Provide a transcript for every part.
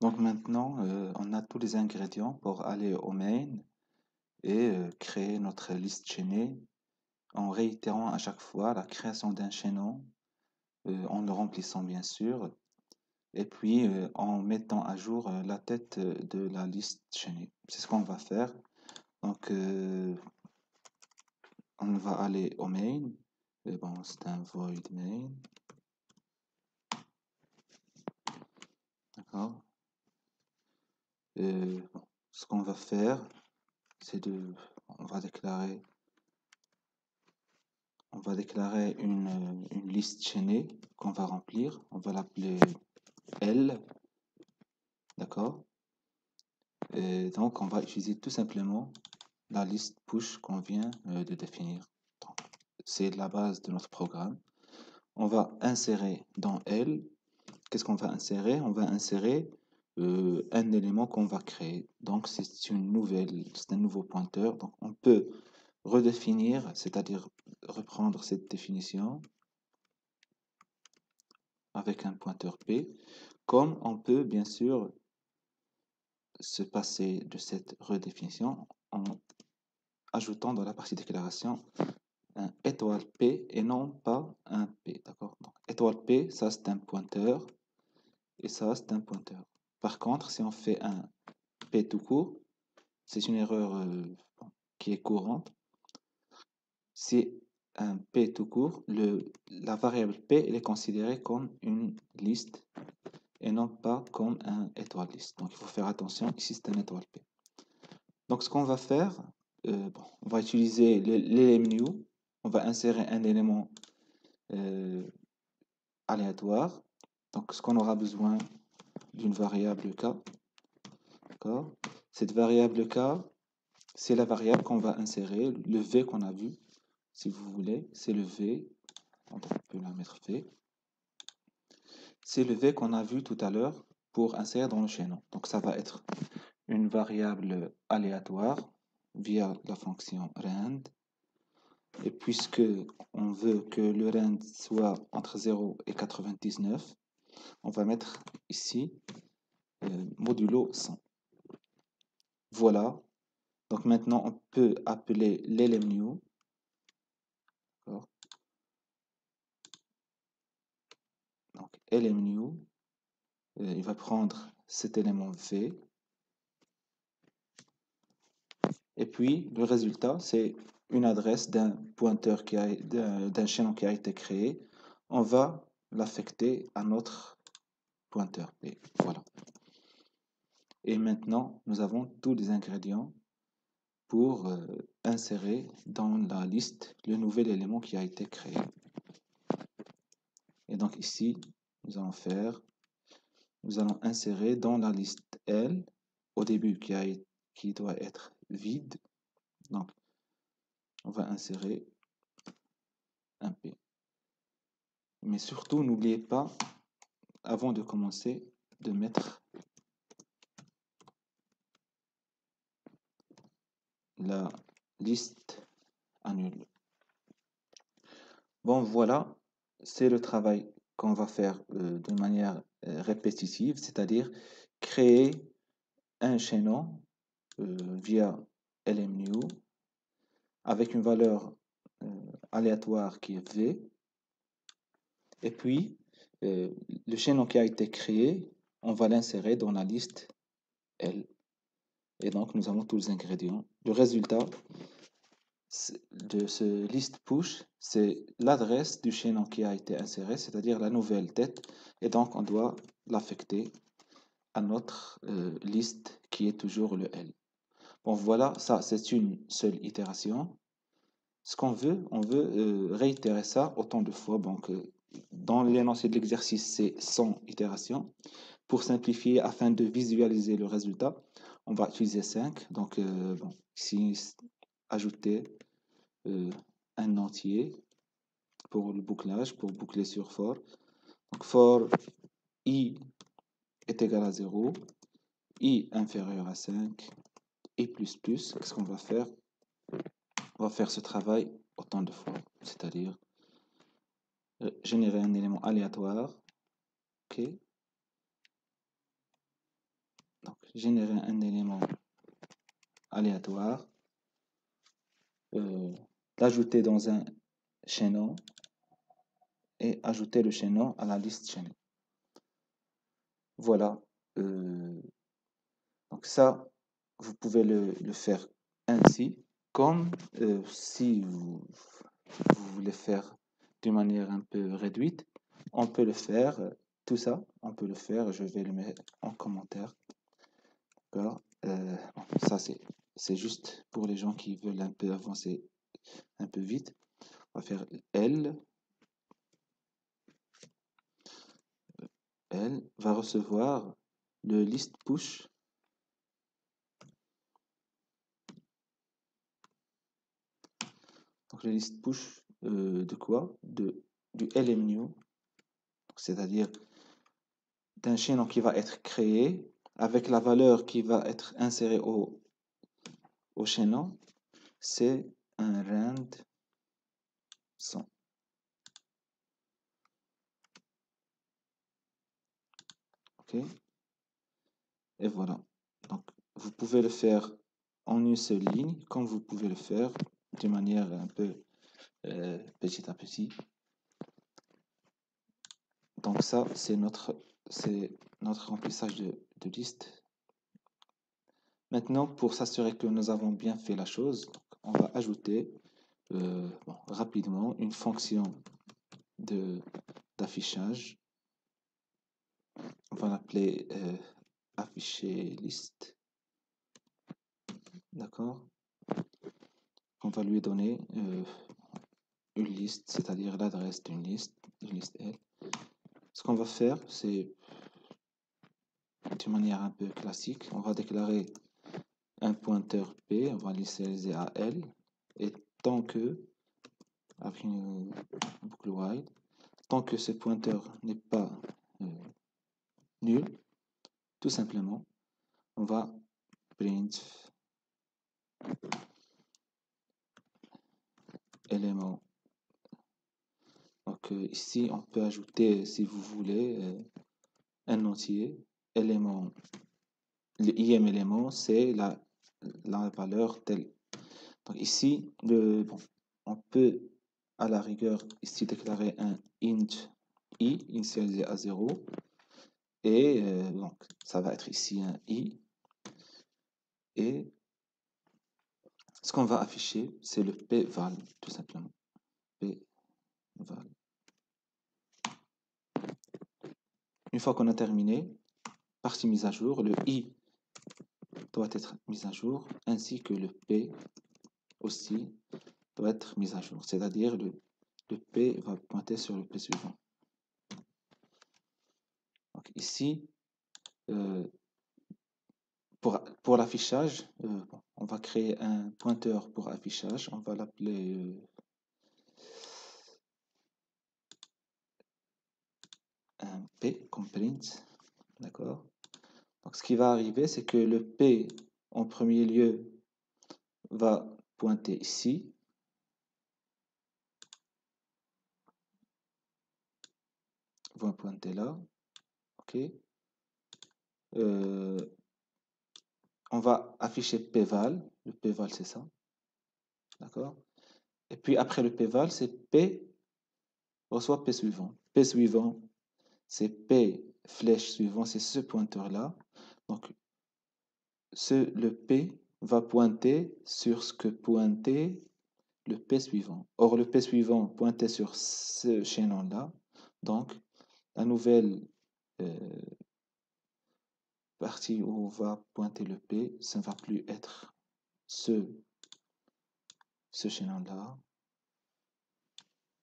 Donc maintenant, on a tous les ingrédients pour aller au main et créer notre liste chaînée en réitérant à chaque fois la création d'un chaînon, en le remplissant bien sûr, et puis en mettant à jour la tête de la liste chaînée. C'est ce qu'on va faire. Donc on va aller au main. Et bon, c'est un void main. D'accord. Bon, ce qu'on va faire, c'est on va déclarer une liste chaînée qu'on va remplir. On va l'appeler L, d'accord? Et donc, on va utiliser tout simplement la liste push qu'on vient de définir. Donc, c'est la base de notre programme. On va insérer dans L. Qu'est-ce qu'on va insérer? On va insérer un élément qu'on va créer. Donc, c'est un nouveau pointeur. Donc, on peut redéfinir, c'est-à-dire reprendre cette définition avec un pointeur P, comme on peut bien sûr se passer de cette redéfinition en ajoutant dans la partie déclaration un étoile P et non pas un P, d'accord? Donc, étoile P, ça c'est un pointeur et ça c'est un pointeur. Par contre, si on fait un P tout court, c'est une erreur qui est courante. C'est un P tout court, la variable P elle est considérée comme une liste et non pas comme un étoile liste. Donc il faut faire attention, ici c'est un étoile P. Donc ce qu'on va faire, on va utiliser l'LMNew, on va insérer un élément euh, aléatoire. Donc ce qu'on aura besoin d'une variable K. D'accord. Cette variable K, c'est la variable qu'on va insérer, le V qu'on a vu, si vous voulez, c'est le V. On peut la mettre V. C'est le V qu'on a vu tout à l'heure pour insérer dans le chaînon. Donc ça va être une variable aléatoire via la fonction rand. Et puisque on veut que le rand soit entre 0 et 99, on va mettre ici modulo 100. Voilà. Donc maintenant, on peut appeler l'LMNew. Donc LMNew, il va prendre cet élément V. Et puis, le résultat, c'est une adresse d'un pointeur d'un chaînon qui a été créé. On va l'affecter à notre pointeur P. Voilà. Et maintenant, nous avons tous les ingrédients pour insérer dans la liste le nouvel élément qui a été créé. Et donc ici, nous allons insérer dans la liste L, au début qui doit être vide. Donc, on va insérer un P. Mais surtout, n'oubliez pas, avant de commencer, de mettre la liste annule. Bon, voilà, c'est le travail qu'on va faire de manière répétitive, c'est-à-dire créer un chaînon via LMNew avec une valeur aléatoire qui est V. Et puis, le chaînon qui a été créé, on va l'insérer dans la liste L. Et donc, nous avons tous les ingrédients. Le résultat de ce list push, c'est l'adresse du chaînon qui a été inséré, c'est-à-dire la nouvelle tête. Et donc, on doit l'affecter à notre liste qui est toujours le L. Bon, voilà, ça, c'est une seule itération. Ce qu'on veut, on veut réitérer ça autant de fois. Donc, dans l'énoncé de l'exercice, c'est 100 itérations. Pour simplifier, afin de visualiser le résultat, on va utiliser 5. Donc, bon, ici, ajouter un entier pour le bouclage, pour boucler sur for. Donc, for i est égal à 0, i inférieur à 5, et plus. Qu'est-ce qu'on va faire? On va faire ce travail autant de fois, c'est-à-dire générer un élément aléatoire, ok, générer un élément aléatoire, l'ajouter dans un chaînon et ajouter le chaînon à la liste chaînée. Voilà. Donc ça, vous pouvez le faire ainsi, comme si vous voulez faire d'une manière un peu réduite, on peut le faire, tout ça, on peut le faire, je vais le mettre en commentaire. D'accord. Bon, ça, c'est juste pour les gens qui veulent un peu avancer un peu vite. On va faire L. Elle va recevoir le list push. Donc le list push de quoi? Du LMNew, c'est-à-dire d'un chaînon qui va être créé avec la valeur qui va être insérée au chaînon, c'est un rand 100. OK? Et voilà. Donc, vous pouvez le faire en une seule ligne, comme vous pouvez le faire de manière un peu petit à petit. Donc ça, c'est notre remplissage de liste. Maintenant, pour s'assurer que nous avons bien fait la chose, on va ajouter rapidement une fonction d'affichage. On va l'appeler afficher liste. D'accord? On va lui donner une liste, c'est-à-dire l'adresse d'une liste L. Ce qu'on va faire, c'est d'une manière un peu classique, on va déclarer un pointeur P, on va l'initialiser à L, et tant que, avec une boucle while, tant que ce pointeur n'est pas nul, tout simplement, on va print élément. Donc ici, on peut ajouter, si vous voulez, un entier, élément, le IM élément, c'est la valeur telle. Donc ici, on peut à la rigueur ici déclarer un int i initialisé à 0 et donc ça va être ici un i et ce qu'on va afficher c'est le pval tout simplement pval. Une fois qu'on a terminé, partie mise à jour, le i doit être mis à jour ainsi que le p aussi doit être mis à jour, c'est-à-dire le p va pointer sur le p suivant. Donc ici pour l'affichage, on va créer un pointeur pour affichage. On va l'appeler un P comme print. D'accord? Donc, ce qui va arriver, c'est que le P, en premier lieu, va pointer ici. Va pointer là. OK? On va afficher pval. Le pval, c'est ça. D'accord? Et puis, après le pval, c'est P reçoit P suivant. P suivant, c'est P flèche suivant, c'est ce pointeur-là. Donc, le P va pointer sur ce que pointait le P suivant. Or, le P suivant pointait sur ce chaînon-là. Donc, la nouvelle partie où on va pointer le P, ça ne va plus être ce chaînon-là,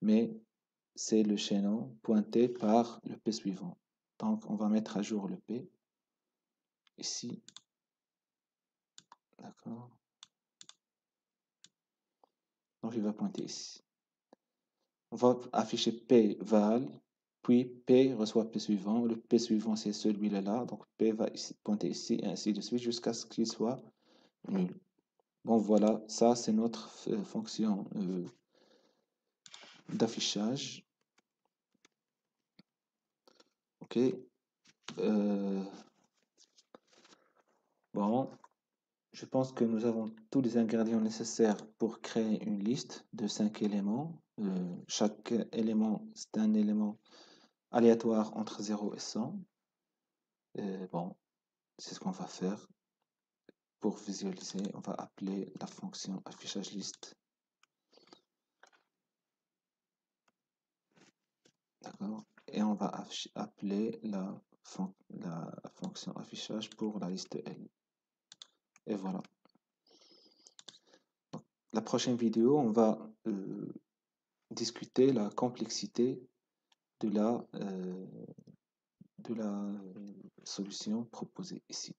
mais c'est le chaînon pointé par le P suivant. Donc, on va mettre à jour le P ici. D'accord? Donc, il va pointer ici. On va afficher P val, puis P reçoit P suivant. Le P suivant, c'est celui-là. Donc, P va ici, pointer ici, et ainsi de suite, jusqu'à ce qu'il soit nul. Bon, voilà, ça, c'est notre fonction d'affichage. OK. Bon, je pense que nous avons tous les ingrédients nécessaires pour créer une liste de 5 éléments. Chaque élément, c'est un élément aléatoire entre 0 et 100. Bon, c'est ce qu'on va faire. Pour visualiser, on va appeler la fonction affichage liste. D'accord? Et on va appeler la fonction affichage pour la liste L. Et voilà. Donc, la prochaine vidéo, on va discuter la complexité de la solution proposée ici.